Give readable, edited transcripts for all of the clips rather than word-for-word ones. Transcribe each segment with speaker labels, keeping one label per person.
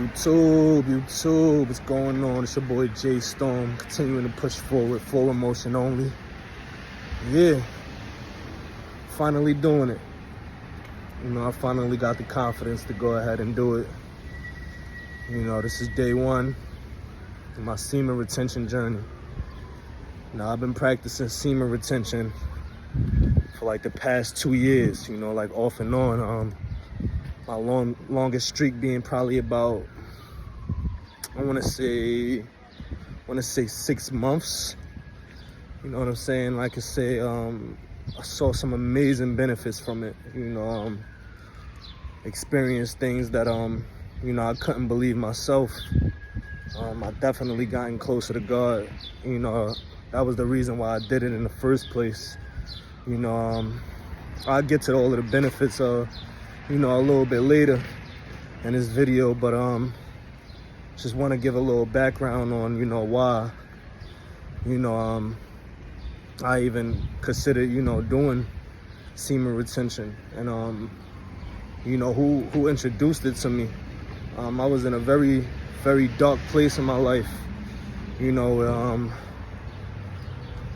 Speaker 1: YouTube, what's going on? It's your boy J Storm, continuing to push forward, forward motion only. Yeah, finally doing it. You know, I finally got the confidence to go ahead and do it. You know, this is day one of my semen retention journey. Now, I've been practicing semen retention for like the past 2 years, you know, like off and on. My longest streak being probably about, I want to say 6 months. You know what I'm saying? Like I say, I saw some amazing benefits from it. You know, experienced things that you know, I couldn't believe myself. I definitely gotten closer to God. You know, that was the reason why I did it in the first place. You know, I'll get to all of the benefits you know, a little bit later in this video, but just want to give a little background on, you know, why, you know, I even considered, you know, doing semen retention, and you know, who introduced it to me. I was in a very, very dark place in my life. You know,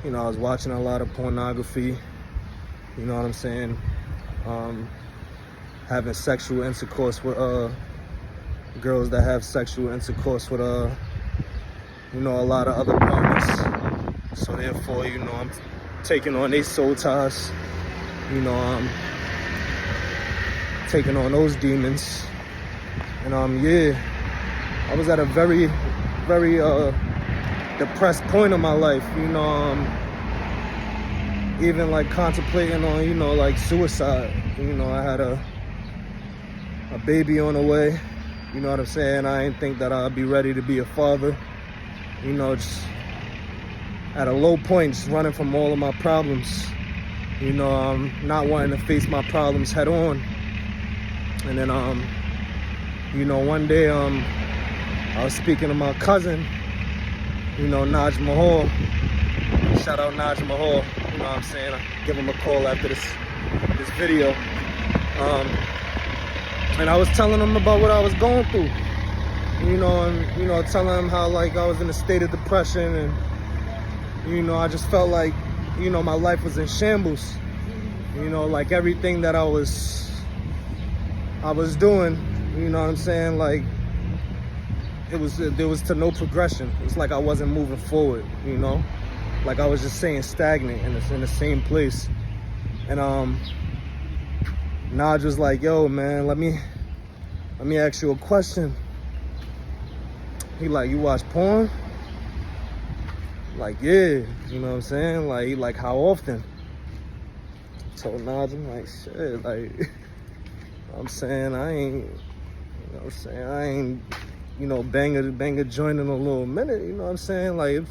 Speaker 1: I was watching a lot of pornography. You know what I'm saying? Having sexual intercourse with girls that have sexual intercourse with you know, a lot of other partners. So therefore, you know, I'm taking on their soul ties. You know, I'm taking on those demons. And yeah, I was at a very, very depressed point in my life. You know, even like contemplating on, you know, like suicide. You know, I had a baby on the way. You know what I'm saying? I didn't think that I'd be ready to be a father. You know, just at a low point, just running from all of my problems. You know, not wanting to face my problems head on. And then, you know, one day, I was speaking to my cousin, you know, Naj Mahal. Shout out Naj Mahal. You know what I'm saying? I'll give him a call after this video. And I was telling him about what I was going through, you know, and, you know, telling him how, like, I was in a state of depression, and, you know, I just felt like, you know, my life was in shambles. You know, like everything that I was doing, you know what I'm saying, like, there was to no progression. It was like I wasn't moving forward, you know, like I was just staying stagnant and it's in the same place. And Naj was like, yo, man, let me ask you a question. He like, you watch porn? Like, yeah, you know what I'm saying? Like, he like, how often? I told Naj, I'm like, shit, like, I'm saying, I ain't, you know what I'm saying, I ain't, you know, bang a joint in a little minute, you know what I'm saying? Like, it'd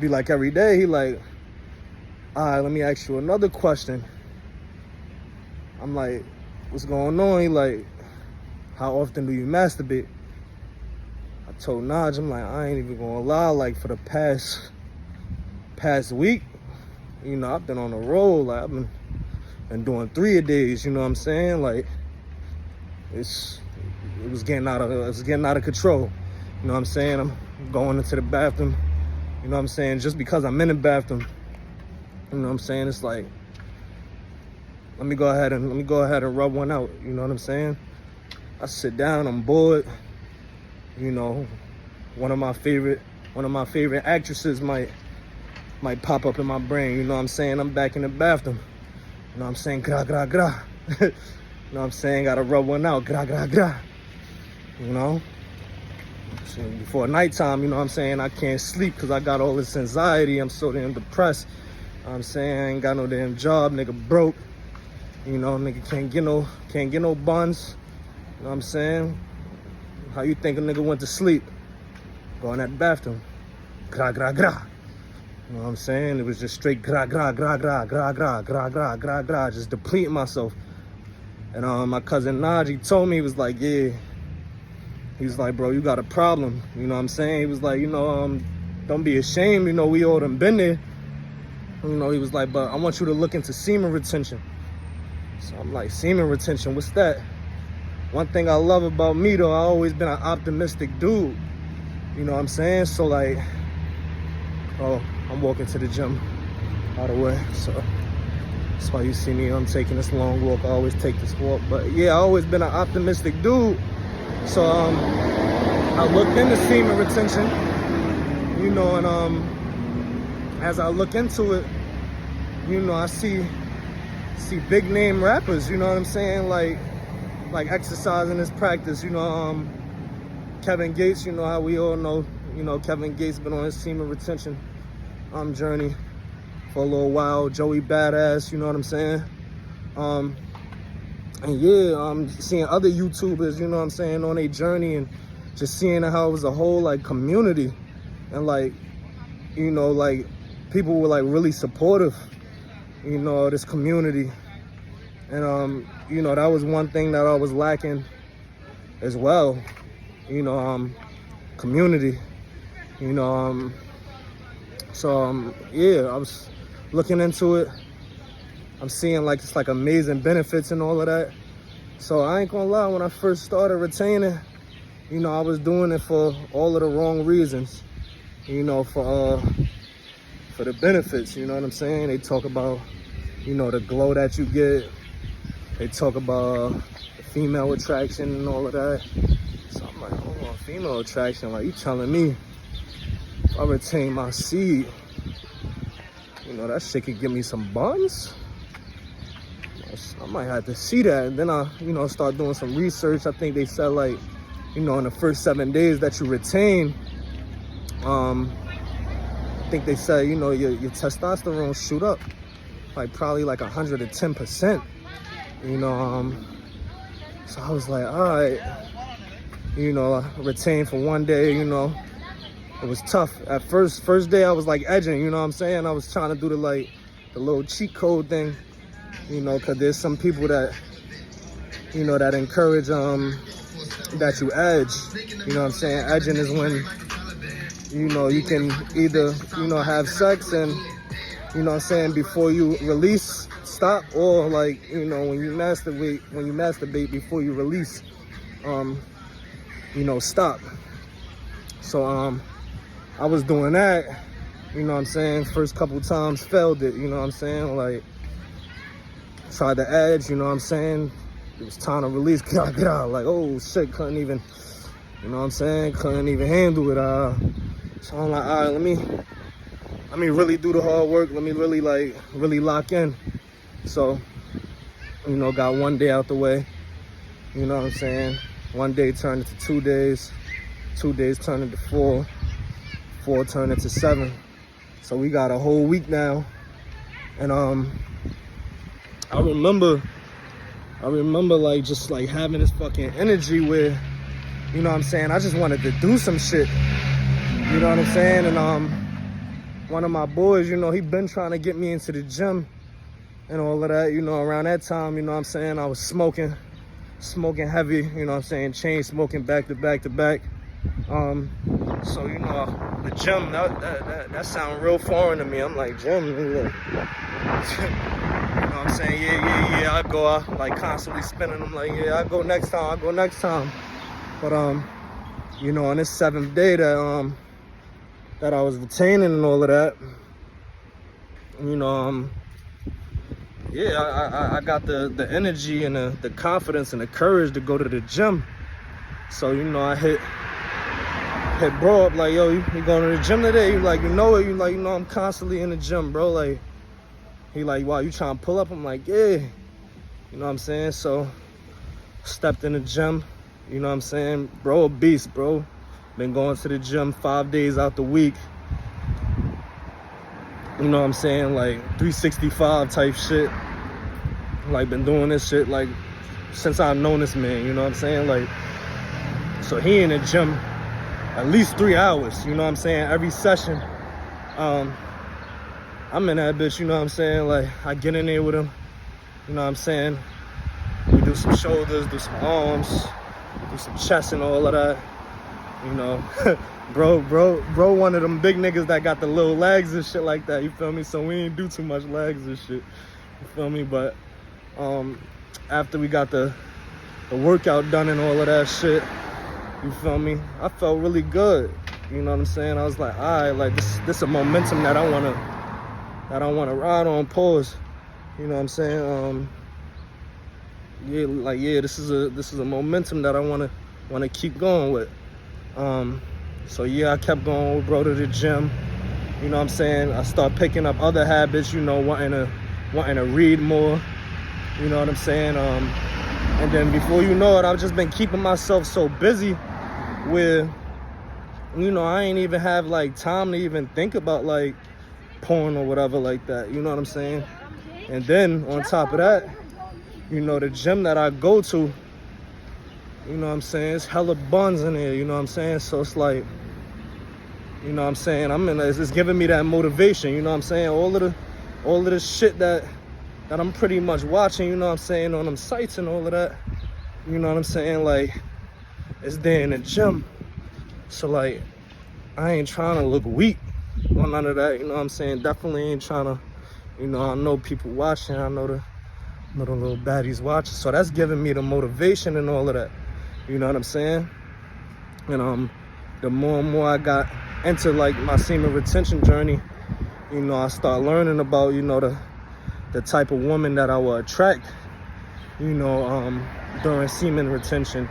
Speaker 1: be like every day. He like, all right, let me ask you another question. I'm like, what's going on? He like, how often do you masturbate? I told Naj, I'm like, I ain't even gonna lie, like for the past week, you know, I've been on a roll. Like I've been doing 3 a days, you know what I'm saying? Like it was getting out of control. You know what I'm saying? I'm going into the bathroom, you know what I'm saying? Just because I'm in the bathroom, you know what I'm saying? It's like, let me go ahead and rub one out. You know what I'm saying? I sit down, I'm bored. You know, one of my favorite actresses might pop up in my brain. You know what I'm saying? I'm back in the bathroom. You know what I'm saying? Gra gra gra. You know what I'm saying? Gotta rub one out. Gra gra gra. You know? So before nighttime, you know what I'm saying? I can't sleep because I got all this anxiety. I'm so damn depressed. You know what I'm saying? I ain't got no damn job. Nigga broke. You know, nigga can't get no buns. You know what I'm saying? How you think a nigga went to sleep? Go in that bathroom. Gra gra gra. You know what I'm saying? It was just straight gra gra gra gra gra gra gra gra gra gra, just depleting myself. And my cousin Naj, he told me, he was like, yeah. He was like, bro, you got a problem. You know what I'm saying? He was like, you know, don't be ashamed. You know, we all done been there. You know, he was like, but I want you to look into semen retention. So I'm like, semen retention, what's that? one thing I love about me though, I always been an optimistic dude. You know what I'm saying? So like, oh, I'm walking to the gym, by the way. So that's why you see me, I'm taking this long walk. I always take this walk. But yeah, I always been an optimistic dude. So I looked into semen retention, you know, and as I look into it, you know, I see big name rappers, you know what I'm saying, like exercising this practice, you know, Kevin Gates, you know how we all know, you know, Kevin Gates been on his semen retention journey for a little while. Joey Badass, you know what I'm saying, and yeah, I'm seeing other YouTubers, you know what I'm saying, on their journey, and just seeing how it was a whole like community, and like, you know, like people were like really supportive, you know, this community. And you know, that was one thing that I was lacking as well, you know, community, you know, so yeah, I was looking into it. I'm seeing like it's like amazing benefits and all of that. So I ain't gonna lie, when I first started retaining, you know, I was doing it for all of the wrong reasons, you know, for the benefits, you know what I'm saying? They talk about, you know, the glow that you get. They talk about the female attraction and all of that. So I'm like, hold on, female attraction? Like, you telling me if I retain my seed, you know, that shit could give me some buns? I might have to see that. And then I, you know, start doing some research. I think they said like, you know, in the first 7 days that you retain, I think they said, you know, your testosterone shoot up like probably like 110%, you know. So I was like, all right, you know, I retained for 1 day, you know. It was tough at first day. I was like edging, you know what I'm saying? I was trying to do the little cheat code thing, you know, because there's some people that, you know, that encourage that you edge, you know what I'm saying? Edging is when, you know, you can either, you know, have sex and, you know what I'm saying, before you release, stop, or like, you know, when you masturbate before you release, you know, stop. So I was doing that, you know what I'm saying, first couple times failed it, you know what I'm saying, like tried to edge, you know what I'm saying, it was time to release, get out, like, oh shit, couldn't even, you know what I'm saying, couldn't even handle it. So I'm like, all right, let me really do the hard work, let me really lock in. So, you know, got 1 day out the way, you know what I'm saying, 1 day turned into 2 days, 2 days turned into 4, 4 turned into 7. So we got a whole week now. And I remember like just like having this fucking energy where, you know what I'm saying, I just wanted to do some shit, you know what I'm saying. And one of my boys, you know, he been trying to get me into the gym and all of that, you know. Around that time, you know what I'm saying, I was smoking heavy, you know what I'm saying, chain smoking back to back to back. So, you know, the gym, that sound real foreign to me. I'm like, gym, you know what I'm saying, yeah, I go out, like constantly spinning. I'm like, yeah, I go next time. But you know, on this 7th day that I was retaining and all of that, you know, yeah, I got the energy and the confidence and the courage to go to the gym. So, you know, I hit bro up like, yo, you going to the gym today? You like, you know it? You like, you know, I'm constantly in the gym, bro. Like, he like, wow, you trying to pull up? I'm like, yeah. You know what I'm saying? So, stepped in the gym. You know what I'm saying? Bro, a beast, bro. Been going to the gym 5 days out the week. You know what I'm saying? Like 365 type shit. Like, been doing this shit like since I've known this man, you know what I'm saying? Like, so he in the gym at least 3 hours, you know what I'm saying, every session. I'm in that bitch, you know what I'm saying? Like, I get in there with him, you know what I'm saying? We do some shoulders, do some arms, do some chest and all of that, you know. bro, one of them big niggas that got the little legs and shit like that, you feel me? So we ain't do too much legs and shit, you feel me? But after we got the the workout done and all of that shit. You feel me? I felt really good. You know what I'm saying? I was like, all right, like this a momentum that I wanna ride on. Pause. You know what I'm saying? Yeah, this is a momentum that I wanna keep going with. So yeah, I kept going with bro to the gym. You know what I'm saying? I start picking up other habits, you know, wanting to read more. You know what I'm saying? And then before you know it, I've just been keeping myself so busy where, you know, I ain't even have like time to even think about like porn or whatever like that. You know what I'm saying? And then on top of that, you know, the gym that I go to, you know what I'm saying, it's hella buns in there, you know what I'm saying? So it's like, you know what I'm saying, it's giving me that motivation, you know what I'm saying? All of the shit that I'm pretty much watching, you know what I'm saying, on them sites and all of that, you know what I'm saying, like, it's there in the gym. So like, I ain't trying to look weak or none of that, you know what I'm saying? Definitely ain't trying to, you know, I know people watching, I know the little baddies watching, so that's giving me the motivation and all of that, you know what I'm saying? And the more and more I got into like my semen retention journey, you know, I start learning about, you know, the type of woman that I will attract, you know, during semen retention,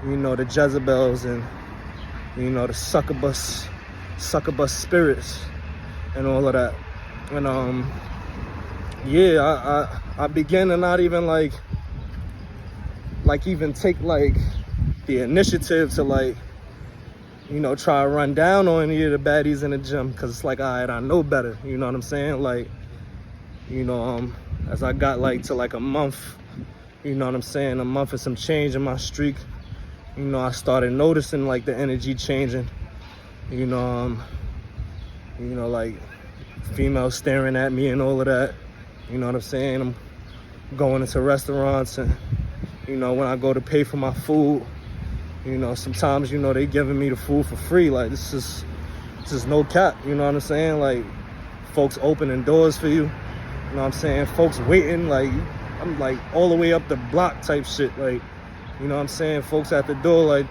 Speaker 1: you know, the Jezebels and, you know, the succubus spirits and all of that. And yeah, I began to not even like even take like the initiative to like, you know, try to run down on any of the baddies in the gym, because it's like, all right, I know better, you know what I'm saying? Like, you know, as I got like to like a month, you know what I'm saying, a month and some change in my streak, you know, I started noticing like the energy changing, you know, like females staring at me and all of that, you know what I'm saying? I'm going into restaurants, and, you know, when I go to pay for my food, you know, sometimes, you know, they giving me the food for free. Like, this is no cap, you know what I'm saying? Like, folks opening doors for you, you know what I'm saying? Folks waiting, like, I'm like all the way up the block type shit. Like, you know what I'm saying? Folks at the door, like,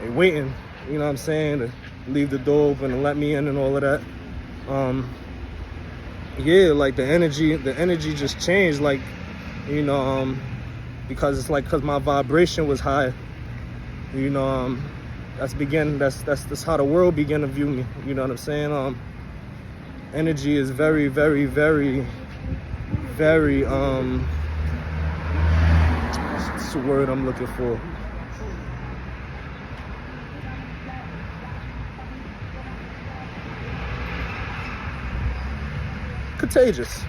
Speaker 1: they waiting, you know what I'm saying, to leave the door open and let me in and all of that. Yeah, like the energy just changed, like, you know, because it's like, because my vibration was high, you know, that's how the world began to view me, you know what I'm saying? Energy is very, very, very, very, what's the word I'm looking for? Contagious.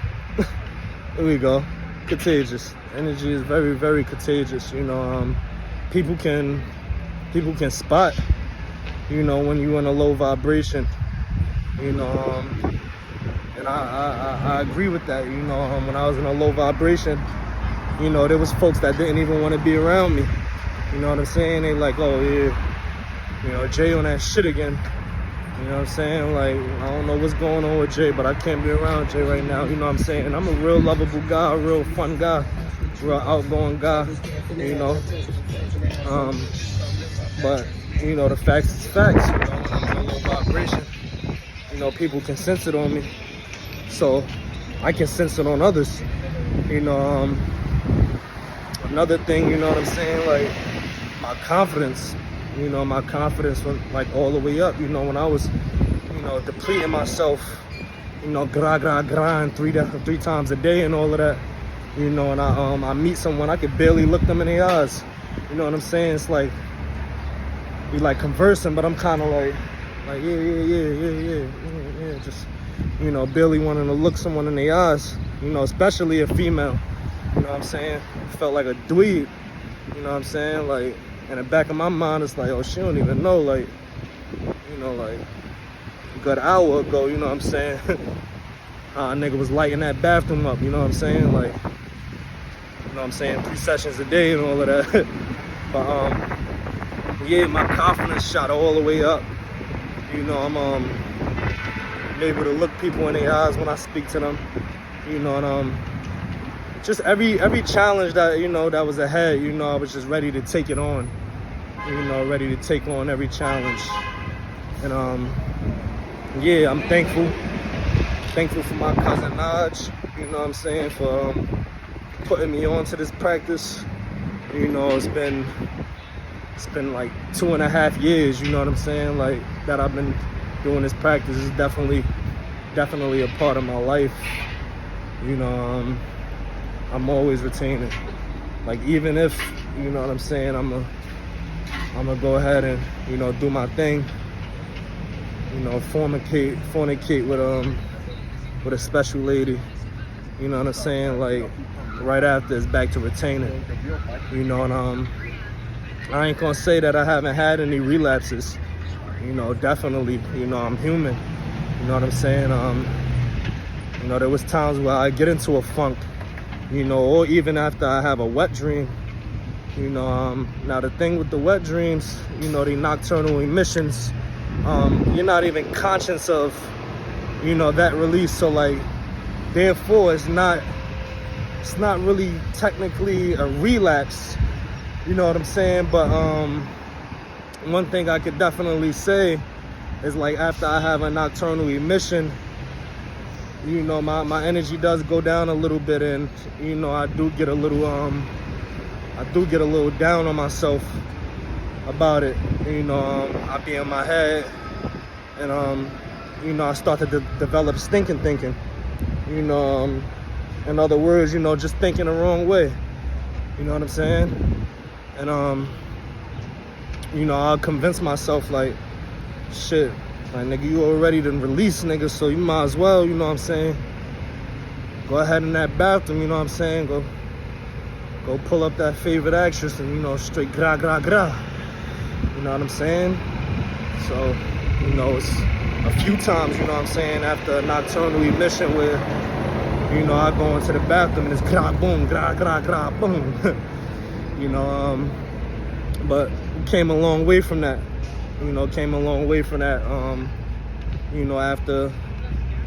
Speaker 1: There we go. Contagious. Energy is very, very contagious. You know, people can spot, you know, when you're in a low vibration. You know, and I agree with that. You know, when I was in a low vibration, you know, there was folks that didn't even want to be around me. You know what I'm saying? They like, oh yeah, you know, Jay on that shit again. You know what I'm saying? Like, I don't know what's going on with Jay, but I can't be around Jay right now. You know what I'm saying? I'm a real lovable guy, a real fun guy, real outgoing guy, you know. But, you know, the facts is facts. You know, when I'm in a low vibration, you know, people can sense it on me. So I can sense it on others. You know, another thing, you know what I'm saying? Like, my confidence. You know, my confidence went like all the way up. You know, when I was, you know, depleting myself, you know, grind three times a day and all of that. You know, and I meet someone, I could barely look them in the eyes. You know what I'm saying? It's like we like conversing, but I'm kind of like yeah, just, you know, barely wanting to look someone in the eyes. You know, especially a female. You know what I'm saying? I felt like a dweeb. You know what I'm saying? Like, in the back of my mind, it's like, oh, she don't even know, like, you know, like, a good hour ago, you know what I'm saying? A nigga was lighting that bathroom up, you know what I'm saying? Like, you know what I'm saying? 3 sessions a day and all of that. But, yeah, my confidence shot all the way up. You know, I'm able to look people in the eyes when I speak to them. You know, and just every challenge that, you know, that was ahead, you know, I was just ready to take it on, you know, ready to take on every challenge. And yeah, I'm thankful for my cousin Naj, you know what I'm saying, for putting me on to this practice. You know, it's been like 2.5 years, you know what I'm saying, like, that I've been doing this practice. Is definitely a part of my life. You know, I'm always retaining. Like, even if, you know what I'm saying, I'm gonna go ahead and, you know, do my thing. You know, fornicate with a special lady. You know what I'm saying? Like, right after, it's back to retaining. You know, and I ain't gonna say that I haven't had any relapses. You know, definitely. You know, I'm human. You know what I'm saying? You know, there was times where I get into a funk. You know, or even after I have a wet dream. You know, now the thing with the wet dreams, you know, the nocturnal emissions, you're not even conscious of, you know, that release. So, like, therefore, it's not really technically a relapse. You know what I'm saying? But one thing I could definitely say is, like, after I have a nocturnal emission, you know, my energy does go down a little bit, and, you know, I do get a little down on myself about it. You know, I be in my head, and you know, I start to develop stinking thinking. You know, in other words, you know, just thinking the wrong way. You know what I'm saying? And you know, I'll convince myself, like, shit, like, nigga, you already done released, nigga, so you might as well, you know what I'm saying, go ahead in that bathroom, you know what I'm saying, go pull up that favorite actress and, you know, straight gra gra gra. You know what I'm saying? So, you know, it's a few times, you know what I'm saying, after a nocturnal emission where, you know, I go into the bathroom and it's gra boom, gra gra gra boom. You know, but came a long way from that. You know, you know, after,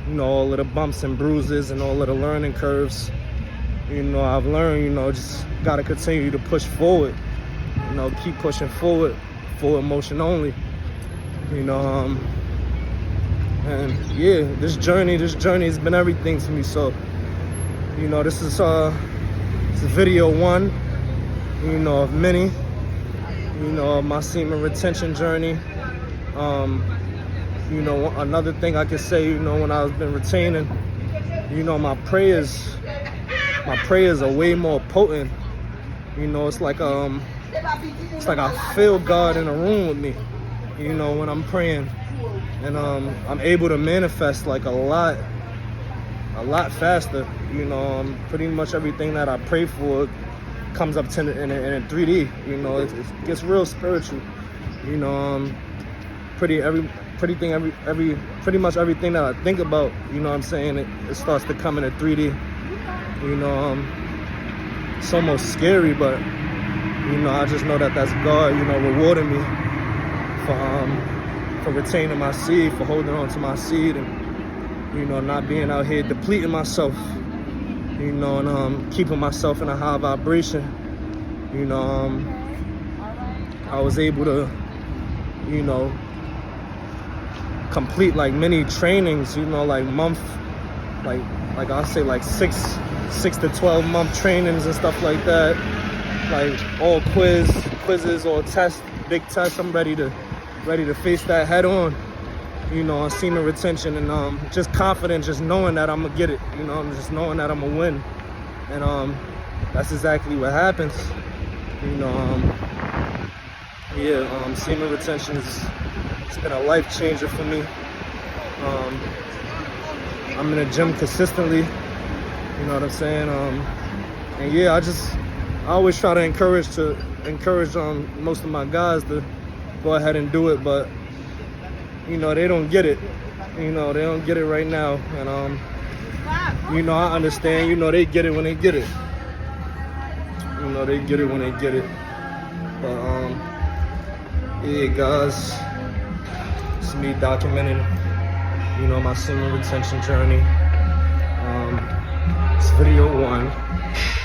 Speaker 1: you know, all of the bumps and bruises and all of the learning curves. You know, I've learned, you know, just gotta continue to push forward. You know, keep pushing forward, forward motion only. You know, and yeah, this journey has been everything to me. So, you know, this is video 1, you know, of many, you know, of my semen retention journey. You know, another thing I could say, you know, when I've been retaining, you know, my prayers are way more potent. You know, it's like I feel God in a room with me, you know, when I'm praying. And I'm able to manifest, like, a lot faster. You know, pretty much everything that I pray for comes up in 3D. You know, it gets real spiritual. You know, pretty much everything that I think about, you know what I'm saying, it starts to come in a 3D. You know, it's almost scary, but, you know, I just know that that's God, you know, rewarding me for retaining my seed, for holding on to my seed, and, you know, not being out here depleting myself, you know, and keeping myself in a high vibration. You know, I was able to, you know, complete, like, many trainings, you know, like I'll say, like 6 to 12 month trainings and stuff like that, like all quizzes or tests, big tests. I'm ready to face that head on, you know, on semen retention, and just confident, just knowing that I'm gonna get it, you know, just knowing that I'm gonna win. And that's exactly what happens, you know. Yeah, semen retention it's been a life changer for me. I'm in the gym consistently, you know what I'm saying. And yeah, I always try to encourage most of my guys to go ahead and do it, but, you know, they don't get it. You know, they don't get it right now, and you know, I understand. You know, they get it when they get it. You know, they get it when they get it. But yeah, guys, it's me documenting, you know, my semen retention journey. It's video 1.